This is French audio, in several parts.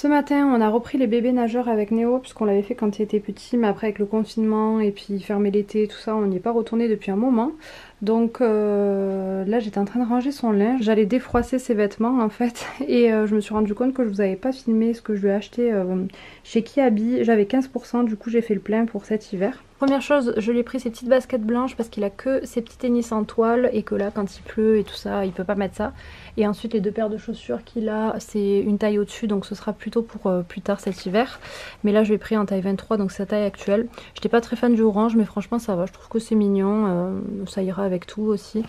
Ce matin, on a repris les bébés nageurs avec Néo, puisqu'on l'avait fait quand il était petit, mais après avec le confinement et puis fermer l'été, tout ça, on n'y est pas retourné depuis un moment. Donc là, j'étais en train de ranger son linge, j'allais défroisser ses vêtements en fait, et je me suis rendu compte que je vous avais pas filmé ce que je lui ai acheté chez Kiabi. J'avais 15%, du coup j'ai fait le plein pour cet hiver. Première chose, je lui ai pris ses petites baskets blanches parce qu'il a que ses petits tennis en toile et que là quand il pleut et tout ça, il peut pas mettre ça. Et ensuite les deux paires de chaussures qu'il a, c'est une taille au-dessus, donc ce sera plutôt pour plus tard cet hiver. Mais là je lui ai pris en taille 23, donc c'est sa taille actuelle. J'étais pas très fan du orange, mais franchement ça va, je trouve que c'est mignon, ça ira avec tout aussi.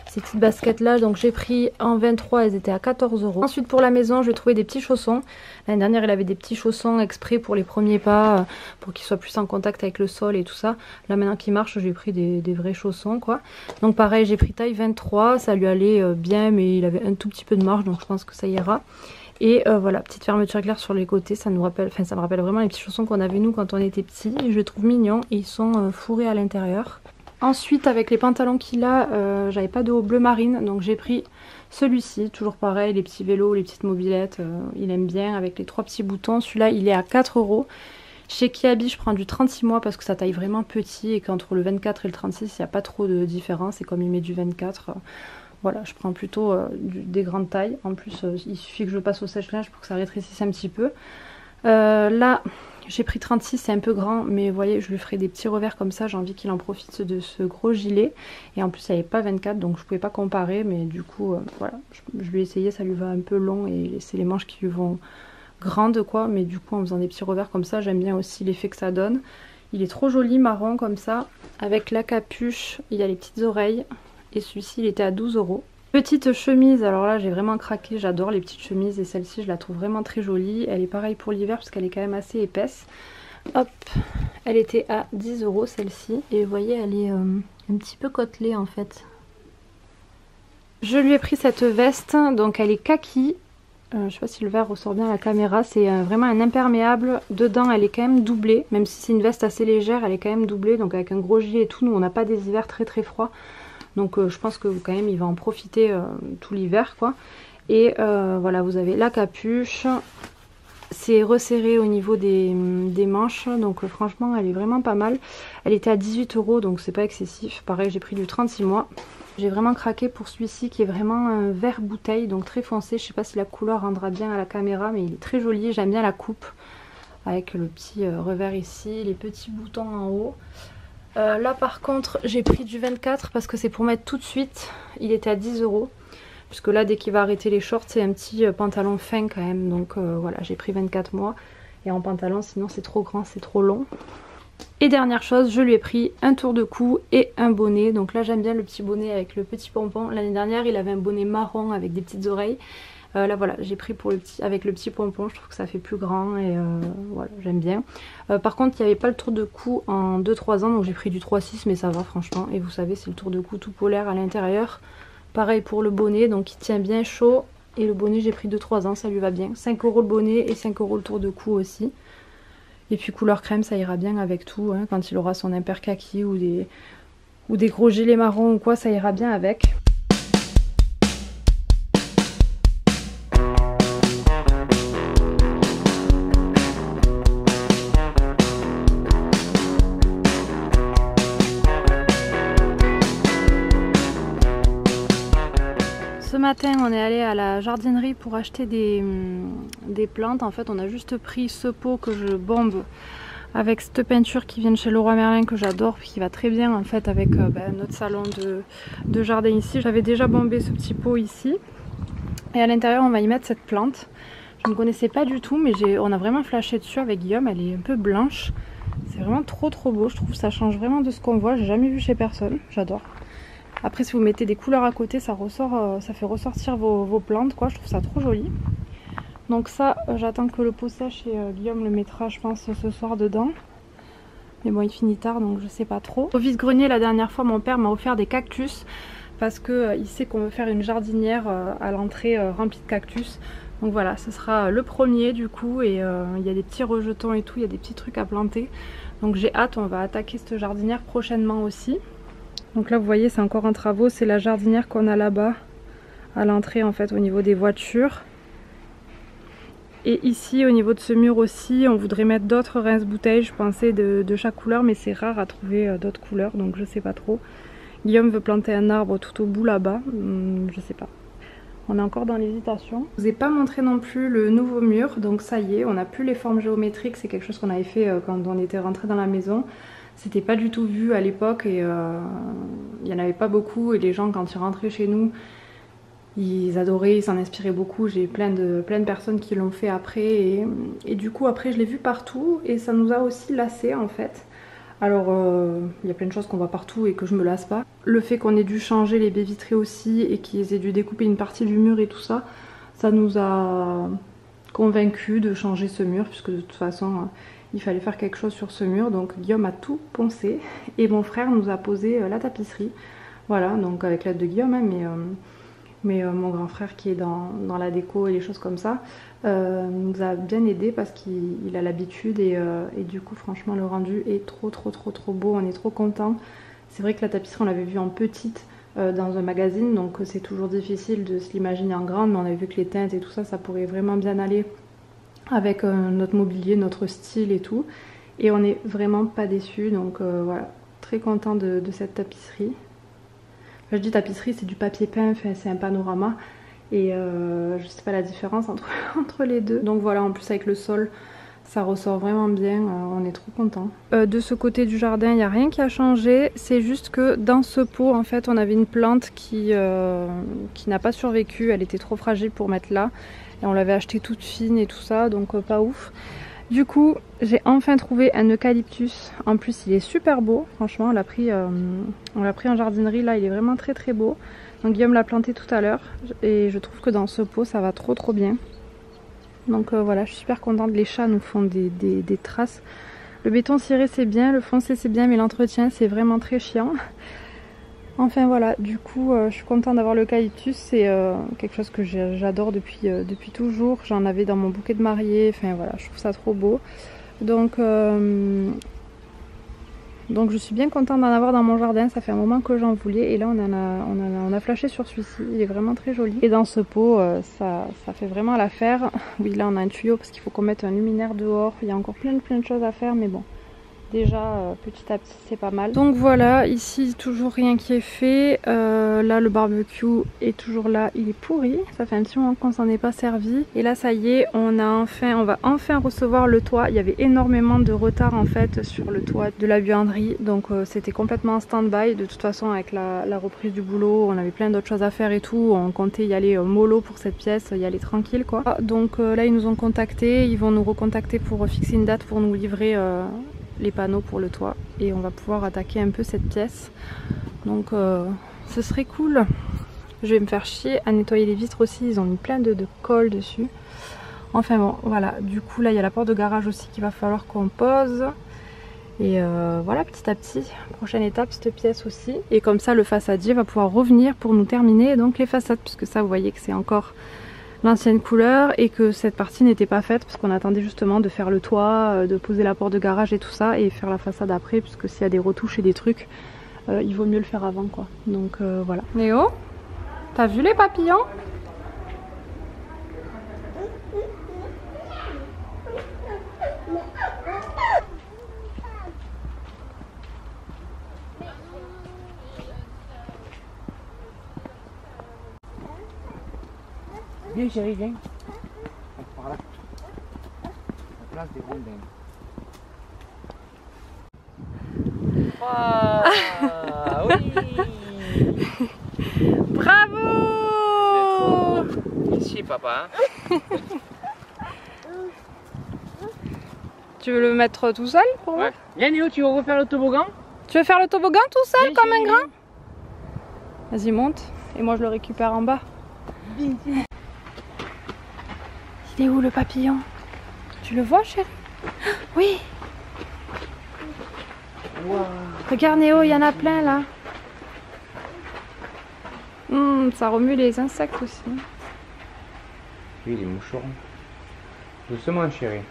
Ces petites baskets là, donc j'ai pris en 23, elles étaient à 14 €. Ensuite pour la maison, je vais trouver des petits chaussons. L'année dernière il avait des petits chaussons exprès pour les premiers pas, pour qu'ils soient plus en contact avec le sol et tout ça. Là maintenant qu'il marche, j'ai pris des vrais chaussons quoi. Donc pareil, j'ai pris taille 23, ça lui allait bien, mais il avait un tout petit peu de marge, donc je pense que ça ira. Et voilà, petite fermeture éclair sur les côtés, ça me rappelle vraiment les petits chaussons qu'on avait nous quand on était petits. Je les trouve mignons et ils sont fourrés à l'intérieur. Ensuite avec les pantalons qu'il a, j'avais pas de haut bleu marine, donc j'ai pris celui-ci, toujours pareil, les petits vélos, les petites mobylettes, il aime bien avec les 3 petits boutons. Celui-là il est à 4 €. Chez Kiabi je prends du 36 mois parce que ça taille vraiment petit et qu'entre le 24 et le 36 il n'y a pas trop de différence, et comme il met du 24, voilà, je prends plutôt des grandes tailles. En plus il suffit que je passe au sèche-linge pour que ça rétrécisse un petit peu. Là j'ai pris 36, c'est un peu grand, mais vous voyez, je lui ferai des petits revers comme ça, j'ai envie qu'il en profite de ce gros gilet. Et en plus, il n'y avait pas 24, donc je pouvais pas comparer, mais du coup, voilà, je lui ai essayé, ça lui va un peu long, et c'est les manches qui lui vont grandes, quoi. Mais du coup, en faisant des petits revers comme ça, j'aime bien aussi l'effet que ça donne. Il est trop joli, marron, comme ça. Avec la capuche, il y a les petites oreilles, et celui-ci, il était à 12 €. Petite chemise, alors là j'ai vraiment craqué, j'adore les petites chemises et celle-ci je la trouve vraiment très jolie. Elle est pareille pour l'hiver parce qu'elle est quand même assez épaisse. Hop, elle était à 10 € celle-ci, et vous voyez elle est un petit peu côtelée en fait. Je lui ai pris cette veste, donc elle est kaki. Je sais pas si le verre ressort bien à la caméra, c'est vraiment un imperméable. Dedans elle est quand même doublée, même si c'est une veste assez légère, elle est quand même doublée, donc avec un gros gilet et tout. Nous on n'a pas des hivers très très froids. Donc je pense que quand même il va en profiter tout l'hiver quoi. Et voilà, vous avez la capuche. C'est resserré au niveau des manches. Donc franchement elle est vraiment pas mal. Elle était à 18 €, donc c'est pas excessif. Pareil, j'ai pris du 36 mois. J'ai vraiment craqué pour celui-ci qui est vraiment un vert bouteille, donc très foncé. Je sais pas si la couleur rendra bien à la caméra, mais il est très joli. J'aime bien la coupe. Avec le petit revers ici, les petits boutons en haut. Là par contre j'ai pris du 24 parce que c'est pour mettre tout de suite. Il était à 10 €. Puisque là dès qu'il va arrêter les shorts, c'est un petit pantalon fin quand même. Donc voilà, j'ai pris 24 mois. Et en pantalon sinon c'est trop grand, c'est trop long. Et dernière chose, je lui ai pris un tour de cou et un bonnet. Donc là j'aime bien le petit bonnet avec le petit pompon. L'année dernière il avait un bonnet marron avec des petites oreilles. Là voilà, j'ai pris pour le petit, avec le petit pompon, je trouve que ça fait plus grand et voilà, j'aime bien. Par contre, il n'y avait pas le tour de cou en 2-3 ans, donc j'ai pris du 3-6, mais ça va franchement. Et vous savez, c'est le tour de cou tout polaire à l'intérieur. Pareil pour le bonnet, donc il tient bien chaud. Et le bonnet, j'ai pris 2-3 ans, ça lui va bien. 5 € le bonnet et 5 € le tour de cou aussi. Et puis couleur crème, ça ira bien avec tout, hein, quand il aura son imper kaki ou des gros gilets marrons ou quoi, ça ira bien avec. Ce matin on est allé à la jardinerie pour acheter des plantes. En fait on a juste pris ce pot que je bombe avec cette peinture qui vient de chez Leroy Merlin que j'adore, qui va très bien en fait avec notre salon de jardin ici. J'avais déjà bombé ce petit pot ici et à l'intérieur on va y mettre cette plante. Je ne connaissais pas du tout, mais on a vraiment flashé dessus avec Guillaume. Elle est un peu blanche, c'est vraiment trop beau, je trouve que ça change vraiment de ce qu'on voit. J'ai jamais vu chez personne, j'adore. Après si vous mettez des couleurs à côté, ça ressort, ça fait ressortir vos plantes quoi, je trouve ça trop joli. Donc ça, j'attends que le pot sèche et Guillaume le mettra je pense ce soir dedans. Mais bon il finit tard donc je sais pas trop. Au vide-grenier la dernière fois mon père m'a offert des cactus parce que il sait qu'on veut faire une jardinière à l'entrée remplie de cactus. Donc voilà, ce sera le premier du coup et il y a des petits rejetons et tout, il y a des petits trucs à planter. Donc j'ai hâte, on va attaquer cette jardinière prochainement aussi. Donc là vous voyez c'est encore en travaux, c'est la jardinière qu'on a là-bas à l'entrée en fait au niveau des voitures. Et ici au niveau de ce mur aussi on voudrait mettre d'autres rince-bouteilles, je pensais de chaque couleur, mais c'est rare à trouver d'autres couleurs, donc je sais pas trop. Guillaume veut planter un arbre tout au bout là-bas, je sais pas. On est encore dans l'hésitation. Je vous ai pas montré non plus le nouveau mur, donc ça y est, on n'a plus les formes géométriques, c'est quelque chose qu'on avait fait quand on était rentré dans la maison. C'était pas du tout vu à l'époque et il y en avait pas beaucoup, et les gens quand ils rentraient chez nous, ils adoraient, ils s'en inspiraient beaucoup. J'ai plein de personnes qui l'ont fait après et du coup après je l'ai vu partout et ça nous a aussi lassé en fait. Alors il y a plein de choses qu'on voit partout et que je me lasse pas. Le fait qu'on ait dû changer les baies vitrées aussi et qu'ils aient dû découper une partie du mur et tout ça, ça nous a convaincus de changer ce mur, puisque de toute façon il fallait faire quelque chose sur ce mur. Donc Guillaume a tout poncé et mon frère nous a posé la tapisserie. Voilà, donc avec l'aide de Guillaume, hein, mais mon grand frère qui est dans la déco et les choses comme ça nous a bien aidé parce qu'il a l'habitude et du coup franchement le rendu est trop beau, on est trop content. C'est vrai que la tapisserie on l'avait vue en petite dans un magazine, donc c'est toujours difficile de se l'imaginer en grande, mais on a vu que les teintes et tout ça, ça pourrait vraiment bien aller avec notre mobilier, notre style et tout, et on n'est vraiment pas déçus. Donc voilà, très content de cette tapisserie. Enfin, je dis tapisserie, c'est du papier peint, enfin, c'est un panorama et je sais pas la différence entre les deux. Donc voilà, en plus avec le sol ça ressort vraiment bien, on est trop content. De ce côté du jardin il n'y a rien qui a changé, c'est juste que dans ce pot en fait on avait une plante qui n'a pas survécu, elle était trop fragile pour mettre là et on l'avait achetée toute fine et tout ça, donc pas ouf. Du coup j'ai enfin trouvé un eucalyptus, en plus il est super beau, franchement on l'a pris en jardinerie là, il est vraiment très beau. Donc Guillaume l'a planté tout à l'heure et je trouve que dans ce pot ça va trop bien. Donc voilà, je suis super contente, les chats nous font des traces. Le béton ciré c'est bien, le foncé c'est bien, mais l'entretien c'est vraiment très chiant. Enfin voilà, du coup je suis contente d'avoir l'eucalyptus, c'est quelque chose que j'adore depuis toujours. J'en avais dans mon bouquet de mariée, enfin voilà, je trouve ça trop beau. Donc je suis bien contente d'en avoir dans mon jardin, ça fait un moment que j'en voulais et là on a flashé sur celui-ci, il est vraiment très joli. Et dans ce pot ça fait vraiment l'affaire. Oui, là on a un tuyau parce qu'il faut qu'on mette un luminaire dehors, il y a encore plein de choses à faire, mais bon. Déjà petit à petit c'est pas mal. Donc voilà, ici toujours rien qui est fait. Là le barbecue est toujours là, il est pourri. Ça fait un petit moment qu'on s'en est pas servi. Et là ça y est, on va enfin recevoir le toit. Il y avait énormément de retard en fait sur le toit de la buanderie. Donc c'était complètement en stand-by. De toute façon avec la reprise du boulot, on avait plein d'autres choses à faire et tout. On comptait y aller mollo pour cette pièce, y aller tranquille quoi. Donc là ils nous ont contactés, ils vont nous recontacter pour fixer une date pour nous livrer les panneaux pour le toit et on va pouvoir attaquer un peu cette pièce, donc ce serait cool. Je vais me faire chier à nettoyer les vitres aussi, ils ont mis plein de colle dessus. Enfin bon voilà, du coup là il y a la porte de garage aussi qu'il va falloir qu'on pose et voilà, petit à petit, prochaine étape cette pièce aussi, et comme ça le façadier va pouvoir revenir pour nous terminer donc les façades, puisque ça vous voyez que c'est encore l'ancienne couleur et que cette partie n'était pas faite parce qu'on attendait justement de faire le toit, de poser la porte de garage et tout ça et faire la façade après, puisque s'il y a des retouches et des trucs il vaut mieux le faire avant quoi. Donc voilà. Léo, t'as vu les papillons? Viens chérie, viens. Par là. La place des rondins. Ah oui. Bravo! Ici papa. Tu veux le mettre tout seul pour moi? Viens Néo, tu veux refaire le toboggan? Tu veux faire le toboggan tout seul Viens, comme chérie, un grain? Vas-y monte et moi je le récupère en bas. Viens. Il est où le papillon? Tu le vois chérie? Oui! Wow. Regarde Néo, il y en a plein là. Ça remue les insectes aussi. Oui, les moucherons. Doucement chérie.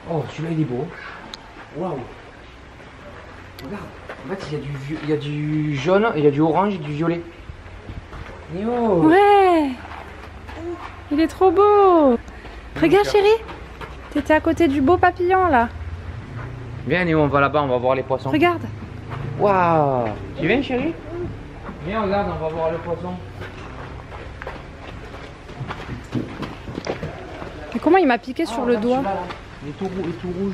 Oh, celui-là il est beau. Waouh. Regarde, en fait il y a du jaune, il y a du orange et du violet. Néo. Ouais! Il est trop beau. Regarde chérie, t'étais à côté du beau papillon là. Viens Néo, on va là-bas, on va voir les poissons. Regarde. Waouh. Tu viens chérie? Viens, regarde, on va voir le poisson. Mais comment il m'a piqué sur le doigt? Il est tout rouge.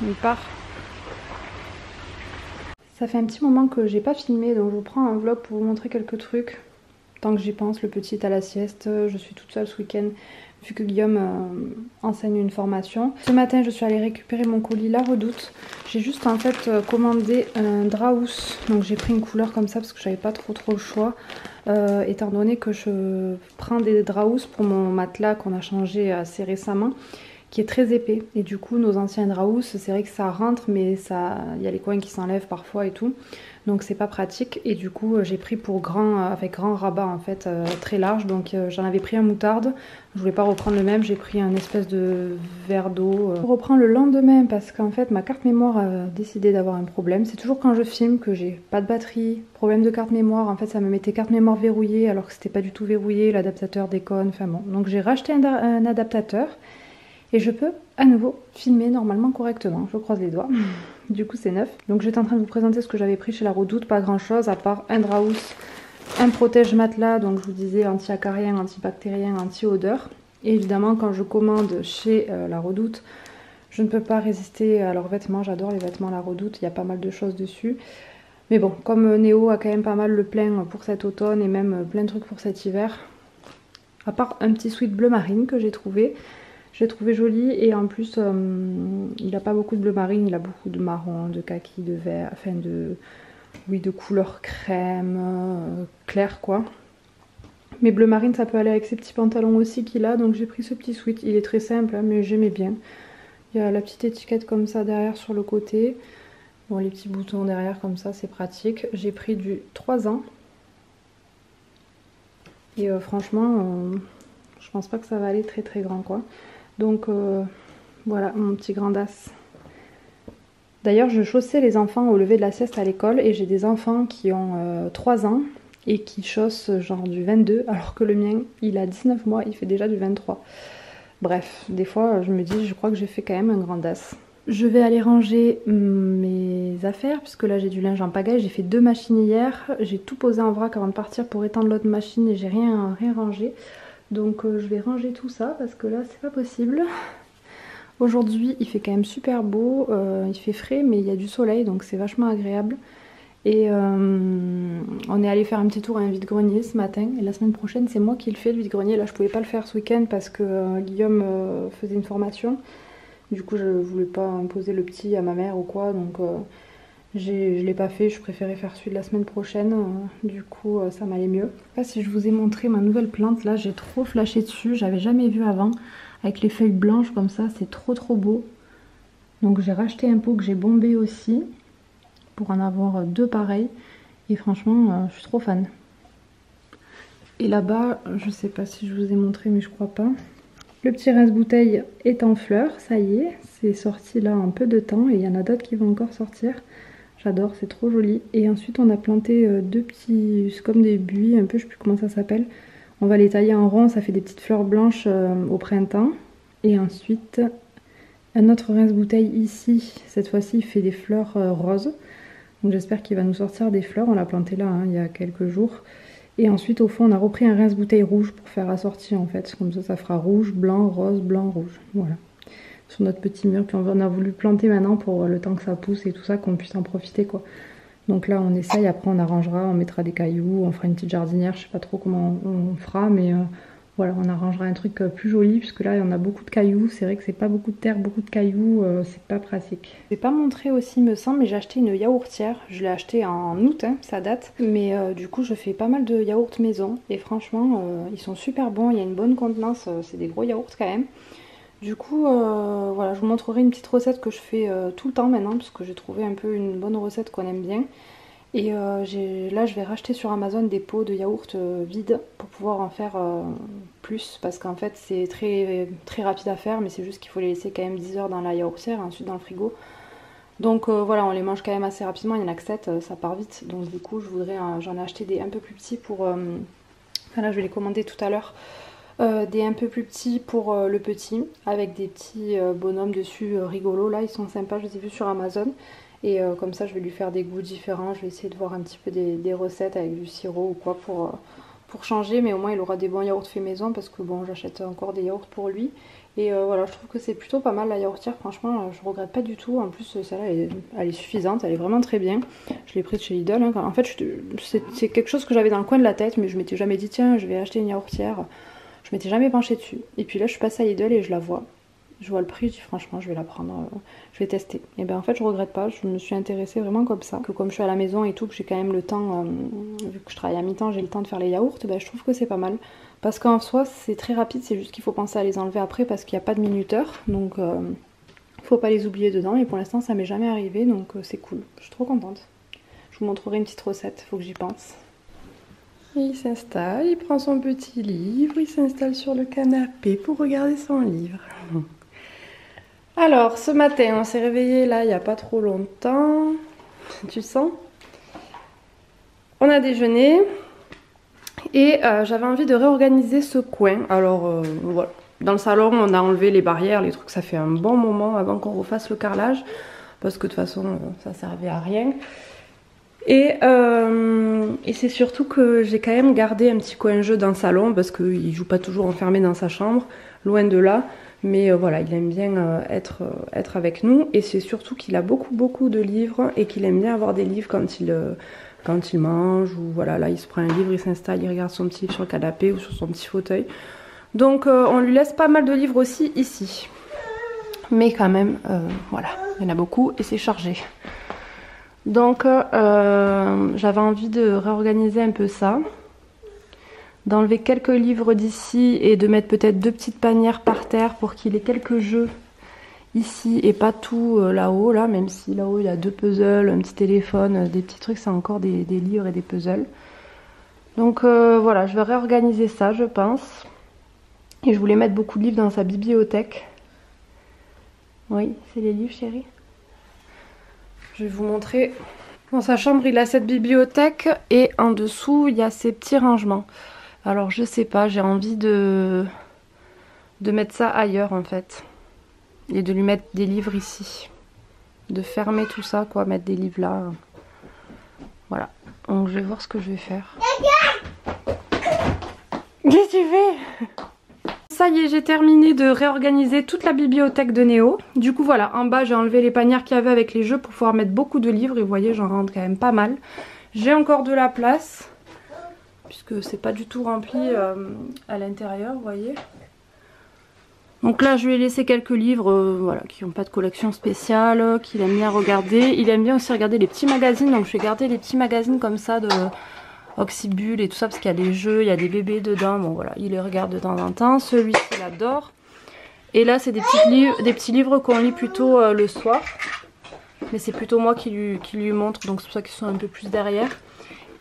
Il part. Ça fait un petit moment que j'ai pas filmé, donc je vous prends un vlog pour vous montrer quelques trucs. Tant que j'y pense, le petit est à la sieste, je suis toute seule ce week-end vu que Guillaume enseigne une formation. Ce matin je suis allée récupérer mon colis La Redoute. J'ai juste en fait commandé un Draus, donc j'ai pris une couleur comme ça parce que j'avais pas trop le choix. Étant donné que je prends des Draus pour mon matelas qu'on a changé assez récemment, qui est très épais, et du coup nos anciens Draus, c'est vrai que ça rentre mais ça, il y a les coins qui s'enlèvent parfois et tout, donc c'est pas pratique. Et du coup j'ai pris pour grand, avec grand rabat en fait, très large, donc j'en avais pris un moutarde, je voulais pas reprendre le même, j'ai pris un espèce de verre d'eau. Je reprends le lendemain parce qu'en fait ma carte mémoire a décidé d'avoir un problème. C'est toujours quand je filme que j'ai pas de batterie, problème de carte mémoire, en fait ça me mettait carte mémoire verrouillée alors que c'était pas du tout verrouillé, l'adaptateur déconne, enfin bon. Donc j'ai racheté un adaptateur. Et je peux à nouveau filmer normalement correctement, je croise les doigts. Du coup c'est neuf. Donc j'étais en train de vous présenter ce que j'avais pris chez La Redoute, pas grand chose à part un Draus, un protège matelas, donc je vous disais anti-acarien, antibactérien, anti-odeur. Et évidemment quand je commande chez La Redoute, je ne peux pas résister à leurs vêtements, j'adore les vêtements La Redoute, il y a pas mal de choses dessus. Mais bon, comme Néo a quand même pas mal le plein pour cet automne et même plein de trucs pour cet hiver, à part un petit sweat bleu marine que j'ai trouvé. Je l'ai trouvé joli et en plus il n'a pas beaucoup de bleu marine, il a beaucoup de marron, de kaki, de vert, enfin de couleur crème, clair quoi. Mais bleu marine ça peut aller avec ces petits pantalons aussi qu'il a, donc j'ai pris ce petit sweat, il est très simple hein, mais j'aimais bien. Il y a la petite étiquette comme ça derrière sur le côté, bon les petits boutons derrière comme ça c'est pratique. J'ai pris du 3 ans et franchement je pense pas que ça va aller très grand quoi. Donc voilà mon petit grand as. D'ailleurs je chaussais les enfants au lever de la sieste à l'école et j'ai des enfants qui ont 3 ans et qui chaussent genre du 22 alors que le mien il a 19 mois, il fait déjà du 23. Bref, des fois je me dis je crois que j'ai fait quand même un grand as. Je vais aller ranger mes affaires puisque là j'ai du linge en pagaille, j'ai fait 2 machines hier, j'ai tout posé en vrac avant de partir pour étendre l'autre machine et j'ai rien rangé. Donc je vais ranger tout ça parce que là c'est pas possible. Aujourd'hui il fait quand même super beau, il fait frais mais il y a du soleil donc c'est vachement agréable. Et on est allé faire un petit tour à un vide-grenier ce matin et la semaine prochaine c'est moi qui le fais le vide-grenier. Là je pouvais pas le faire ce week-end parce que Guillaume faisait une formation. Du coup je voulais pas imposer le petit à ma mère ou quoi donc je l'ai pas fait, je préférais faire celui de la semaine prochaine, du coup ça m'allait mieux. Je sais pas si je vous ai montré ma nouvelle plante, là j'ai trop flashé dessus, j'avais jamais vu avant, avec les feuilles blanches comme ça, c'est trop beau. Donc j'ai racheté un pot que j'ai bombé aussi, pour en avoir 2 pareils, et franchement je suis trop fan. Et là-bas, je sais pas si je vous ai montré mais je crois pas. Le petit rince-bouteille est en fleurs, ça y est, c'est sorti là en peu de temps et il y en a d'autres qui vont encore sortir. J'adore, c'est trop joli. Et ensuite on a planté 2 petits, c'est comme des buis un peu, je sais plus comment ça s'appelle. On va les tailler en rond, ça fait des petites fleurs blanches au printemps. Et ensuite un autre rince-bouteille ici, cette fois-ci il fait des fleurs roses. Donc j'espère qu'il va nous sortir des fleurs, on l'a planté là hein, il y a quelques jours. Et ensuite au fond on a repris un rince-bouteille rouge pour faire assortir en fait. Comme ça fera rouge, blanc, rose, blanc, rouge. Voilà. Sur notre petit mur, puis on a voulu planter maintenant pour le temps que ça pousse et tout ça, qu'on puisse en profiter quoi. Donc là on essaye, après on arrangera, on mettra des cailloux, on fera une petite jardinière, je sais pas trop comment on fera, mais voilà, on arrangera un truc plus joli puisque là on a beaucoup de cailloux. C'est vrai que c'est pas beaucoup de terre, beaucoup de cailloux, c'est pas pratique. Je vais pas montrer aussi me semble, mais j'ai acheté une yaourtière. Je l'ai acheté en août, hein, ça date. Mais du coup je fais pas mal de yaourts maison et franchement ils sont super bons. Il y a une bonne contenance, c'est des gros yaourts quand même. Du coup voilà, je vous montrerai une petite recette que je fais tout le temps maintenant parce que j'ai trouvé un peu une bonne recette qu'on aime bien. Et là je vais racheter sur Amazon des pots de yaourt vides pour pouvoir en faire plus parce qu'en fait c'est très, très rapide à faire mais c'est juste qu'il faut les laisser quand même 10 heures dans la yaourtière et ensuite dans le frigo. Donc voilà, on les mange quand même assez rapidement, il y en a que 7, ça part vite. Donc du coup j'en ai acheté des un peu plus petits pour... là je vais les commander tout à l'heure. Des un peu plus petits pour le petit avec des petits bonhommes dessus rigolos là, ils sont sympas, je les ai vus sur Amazon. Et comme ça je vais lui faire des goûts différents, je vais essayer de voir un petit peu des recettes avec du sirop ou quoi pour changer, mais au moins il aura des bons yaourts faits maison parce que bon j'achète encore des yaourts pour lui. Et voilà, je trouve que c'est plutôt pas mal la yaourtière, franchement je regrette pas du tout, en plus celle-là elle est suffisante, elle est vraiment très bien. Je l'ai prise chez Lidl, hein. En fait c'est quelque chose que j'avais dans le coin de la tête mais je m'étais jamais dit tiens je vais acheter une yaourtière, je m'étais jamais penchée dessus. Et puis là je suis passée à Lidl et je la vois. Je vois le prix, je dis franchement je vais la prendre, je vais tester. Et ben en fait je regrette pas, je me suis intéressée vraiment comme ça. Que comme je suis à la maison et tout, que j'ai quand même le temps, vu que je travaille à mi-temps, j'ai le temps de faire les yaourts, ben je trouve que c'est pas mal. Parce qu'en soi c'est très rapide, c'est juste qu'il faut penser à les enlever après parce qu'il n'y a pas de minuteur. Donc faut pas les oublier dedans et pour l'instant ça m'est jamais arrivé donc c'est cool. Je suis trop contente. Je vous montrerai une petite recette, faut que j'y pense. Il s'installe, il prend son petit livre, il s'installe sur le canapé pour regarder son livre. Alors, ce matin, on s'est réveillé là il n'y a pas trop longtemps. Tu sens? On a déjeuné et j'avais envie de réorganiser ce coin. Alors, voilà. Dans le salon, on a enlevé les barrières, les trucs, ça fait un bon moment avant qu'on refasse le carrelage. Parce que de toute façon, ça servait à rien. Et c'est surtout que j'ai quand même gardé un petit coin jeu dans le salon parce qu'il ne joue pas toujours enfermé dans sa chambre, loin de là. Mais voilà, il aime bien être avec nous et c'est surtout qu'il a beaucoup de livres et qu'il aime bien avoir des livres quand il mange ou voilà, là il se prend un livre, il s'installe, il regarde son petit livre sur le canapé ou sur son petit fauteuil. Donc on lui laisse pas mal de livres aussi ici. Mais quand même, voilà, il y en a beaucoup et c'est chargé. Donc j'avais envie de réorganiser un peu ça. D'enlever quelques livres d'ici et de mettre peut-être 2 petites panières par terre pour qu'il ait quelques jeux ici et pas tout là-haut, là, même si là-haut il y a 2 puzzles, un petit téléphone, des petits trucs, c'est encore des livres et des puzzles. Donc voilà, je vais réorganiser ça je pense. Et je voulais mettre beaucoup de livres dans sa bibliothèque. Oui, c'est les livres chérie. Je vais vous montrer. Dans sa chambre il a cette bibliothèque et en dessous il y a ces petits rangements. Alors je sais pas, j'ai envie de mettre ça ailleurs en fait. Et de lui mettre des livres ici. De fermer tout ça quoi, mettre des livres là. Voilà. Donc je vais voir ce que je vais faire. Qu'est-ce que tu fais? Ça y est, j'ai terminé de réorganiser toute la bibliothèque de Néo. Du coup voilà, en bas j'ai enlevé les panières qu'il y avait avec les jeux pour pouvoir mettre beaucoup de livres. Et vous voyez, j'en rentre quand même pas mal. J'ai encore de la place. Puisque c'est pas du tout rempli à l'intérieur, vous voyez. Donc là je lui ai laissé quelques livres voilà, qui n'ont pas de collection spéciale, qu'il aime bien regarder. Il aime bien aussi regarder les petits magazines, donc je vais garder les petits magazines comme ça de Oxybul et tout ça, parce qu'il y a des jeux, il y a des bébés dedans, bon voilà, il les regarde de temps en temps. Celui-ci il adore. Et là c'est des petits livres qu'on lit plutôt le soir. Mais c'est plutôt moi qui lui montre, donc c'est pour ça qu'ils sont un peu plus derrière.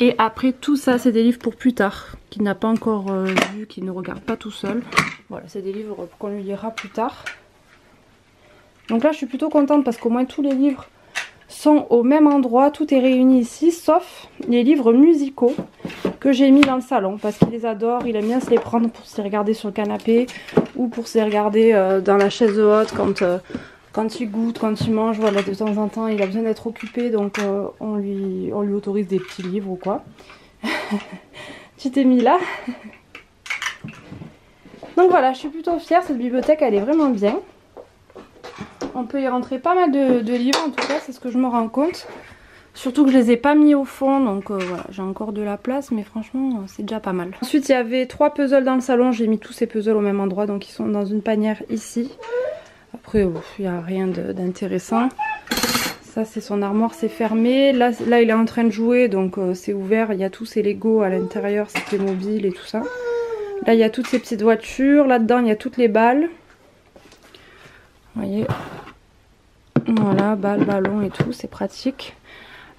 Et après tout ça c'est des livres pour plus tard, qu'il n'a pas encore vu, qu'il ne regarde pas tout seul. Voilà, c'est des livres qu'on lui lira plus tard. Donc là je suis plutôt contente parce qu'au moins tous les livres sont au même endroit, tout est réuni ici, sauf les livres musicaux que j'ai mis dans le salon parce qu'il les adore, il aime bien se les prendre pour se les regarder sur le canapé ou pour se les regarder dans la chaise haute quand il goûte, quand il mange, voilà, de temps en temps il a besoin d'être occupé, donc on lui autorise des petits livres ou quoi. Tu t'es mis là. Donc voilà, je suis plutôt fière, cette bibliothèque elle est vraiment bien. On peut y rentrer pas mal de livres en tout cas, c'est ce que je me rends compte. Surtout que je les ai pas mis au fond, donc voilà, j'ai encore de la place, mais franchement c'est déjà pas mal. Ensuite il y avait 3 puzzles dans le salon, j'ai mis tous ces puzzles au même endroit, donc ils sont dans une panière ici. Après il n'y a rien d'intéressant. Ça c'est son armoire, c'est fermé. Là il est en train de jouer, donc c'est ouvert, il y a tous ses Lego à l'intérieur, ses Playmobil et tout ça. Là il y a toutes ces petites voitures, là-dedans il y a toutes les balles. Vous voyez, voilà, balles, ballons et tout, c'est pratique.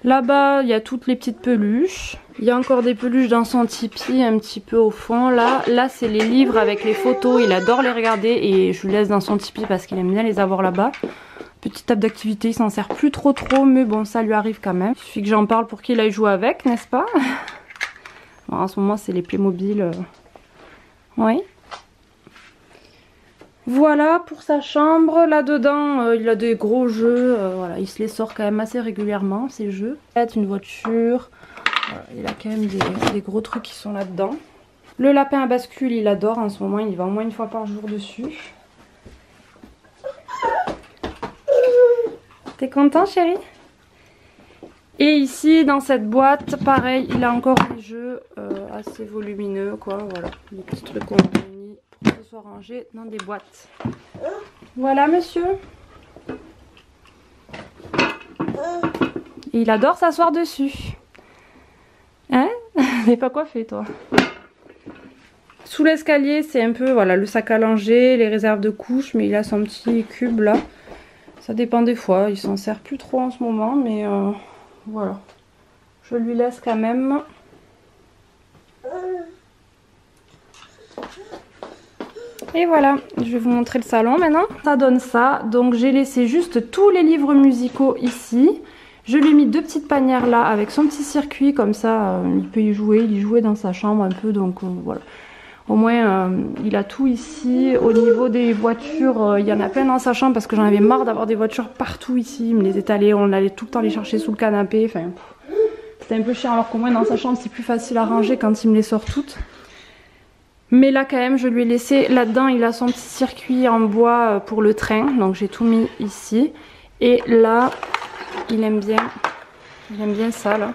Là-bas, il y a toutes les petites peluches. Il y a encore des peluches dans son tipi, un petit peu au fond. Là c'est les livres avec les photos. Il adore les regarder et je lui laisse dans son tipi parce qu'il aime bien les avoir là-bas. Petite table d'activité, il s'en sert plus trop, mais bon, ça lui arrive quand même. Il suffit que j'en parle pour qu'il aille jouer avec, n'est-ce pas? Bon, en ce moment, c'est les Playmobil. Oui. Voilà pour sa chambre. Là-dedans, il a des gros jeux. Voilà, il se les sort quand même assez régulièrement, ces jeux. Une voiture. Voilà, il a quand même des gros trucs qui sont là-dedans. Le lapin à bascule, il adore en ce moment. Il va au moins une fois par jour dessus. T'es content, chérie? Et ici, dans cette boîte, pareil, il a encore des jeux assez volumineux, quoi. Voilà, des petits trucs qu'on a mis pour que ce soit rangé dans des boîtes. Voilà, monsieur. Et il adore s'asseoir dessus. Hein? T'es pas coiffé, toi? Sous l'escalier, c'est un peu, voilà, le sac à langer, les réserves de couches, mais il a son petit cube là. Ça dépend des fois, il s'en sert plus trop en ce moment, mais voilà. Je lui laisse quand même. Et voilà, je vais vous montrer le salon maintenant. Ça donne ça, donc j'ai laissé juste tous les livres musicaux ici. Je lui ai mis 2 petites panières là avec son petit circuit, comme ça il peut y jouer, il y jouait dans sa chambre un peu, donc voilà. Au moins il a tout ici. Au niveau des voitures, il y en a plein dans sa chambre parce que j'en avais marre d'avoir des voitures partout ici. Il me les étalait, on allait tout le temps les chercher sous le canapé. Enfin, c'était un peu chiant, alors qu'au moins dans sa chambre c'est plus facile à ranger quand il me les sort toutes. Mais là quand même je lui ai laissé, là-dedans il a son petit circuit en bois pour le train. Donc j'ai tout mis ici. Et là il aime bien ça là.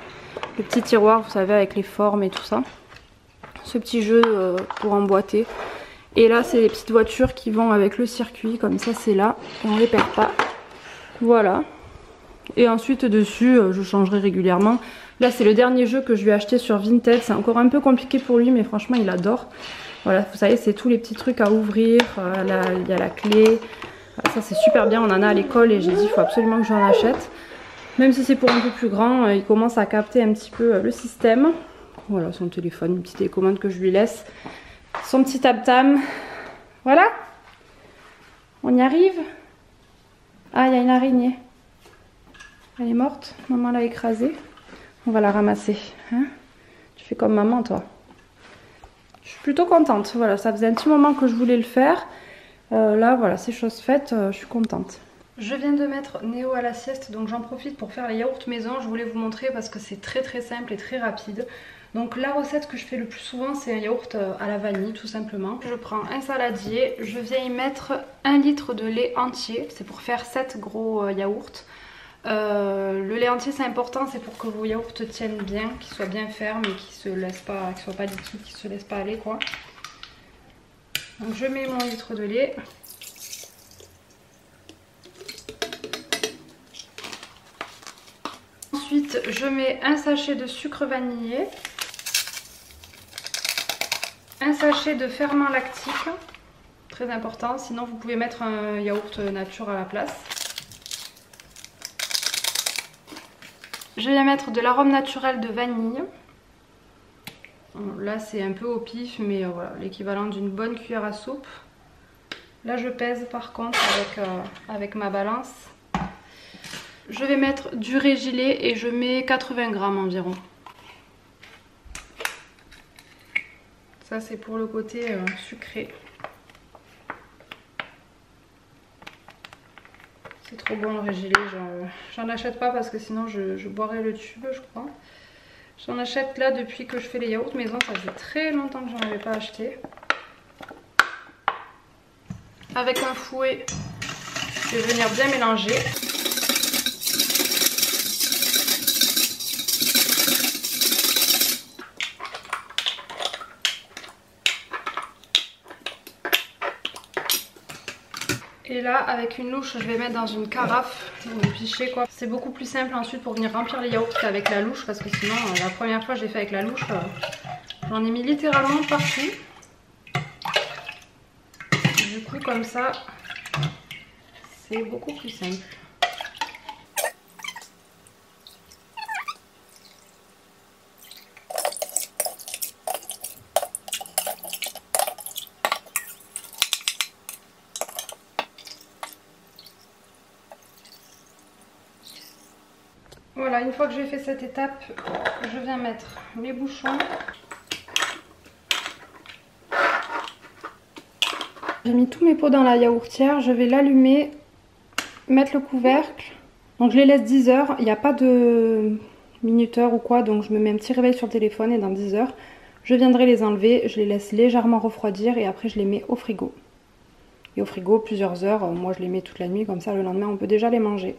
Le petit tiroir, vous savez, avec les formes et tout ça. Ce petit jeu pour emboîter. Et là c'est les petites voitures qui vont avec le circuit, comme ça c'est là et on les perd pas. Voilà. Et ensuite dessus je changerai régulièrement. Là c'est le dernier jeu que je lui ai acheté sur Vinted. C'est encore un peu compliqué pour lui, mais franchement il adore. Voilà, vous savez, c'est tous les petits trucs à ouvrir. Là il y a la clé. Ça c'est super bien, on en a à l'école et j'ai dit il faut absolument que j'en achète. Même si c'est pour un peu plus grand, il commence à capter un petit peu le système. Voilà, son téléphone, une petite télécommande que je lui laisse. Son petit tam-tam. Voilà. On y arrive. Ah, il y a une araignée. Elle est morte. Maman l'a écrasée. On va la ramasser. Hein? Tu fais comme maman, toi. Je suis plutôt contente. Voilà, ça faisait un petit moment que je voulais le faire. Là, voilà, c'est chose faite. Je suis contente. Je viens de mettre Néo à la sieste, donc j'en profite pour faire les yaourts maison. Je voulais vous montrer parce que c'est très simple et très rapide. Donc la recette que je fais le plus souvent, c'est un yaourt à la vanille tout simplement. Je prends un saladier, je viens y mettre 1 litre de lait entier. C'est pour faire 7 gros yaourts. Le lait entier c'est important, c'est pour que vos yaourts tiennent bien, qu'ils soient bien fermes et qu'ils ne soient pas liquides, qu'ils ne se laissent pas aller quoi. Donc je mets mon litre de lait. Ensuite je mets un sachet de sucre vanillé. Un sachet de ferment lactique, très important, sinon vous pouvez mettre un yaourt nature à la place. Je vais mettre de l'arôme naturel de vanille. Là c'est un peu au pif, mais voilà, l'équivalent d'une bonne cuillère à soupe. Là je pèse par contre avec ma balance. Je vais mettre du régilet et je mets 80 grammes environ. Ça c'est pour le côté sucré. C'est trop bon le régilet, j'en achète pas parce que sinon je boirais le tube je crois. J'en achète là depuis que je fais les yaourts maison, ça fait très longtemps que j'en avais pas acheté. Avec un fouet, je vais venir bien mélanger. Et là, avec une louche, je vais mettre dans une carafe ou une pichet quoi. C'est beaucoup plus simple ensuite pour venir remplir les yaourts qu'avec la louche parce que sinon, la première fois que j'ai fait avec la louche, j'en ai mis littéralement partout. Du coup, comme ça, c'est beaucoup plus simple. Voilà, une fois que j'ai fait cette étape, je viens mettre mes bouchons. J'ai mis tous mes pots dans la yaourtière, je vais l'allumer, mettre le couvercle. Donc je les laisse 10 heures, il n'y a pas de minuteur ou quoi, donc je me mets un petit réveil sur le téléphone et dans 10 heures, je viendrai les enlever, je les laisse légèrement refroidir et après je les mets au frigo. Et au frigo plusieurs heures, moi je les mets toute la nuit, comme ça le lendemain on peut déjà les manger.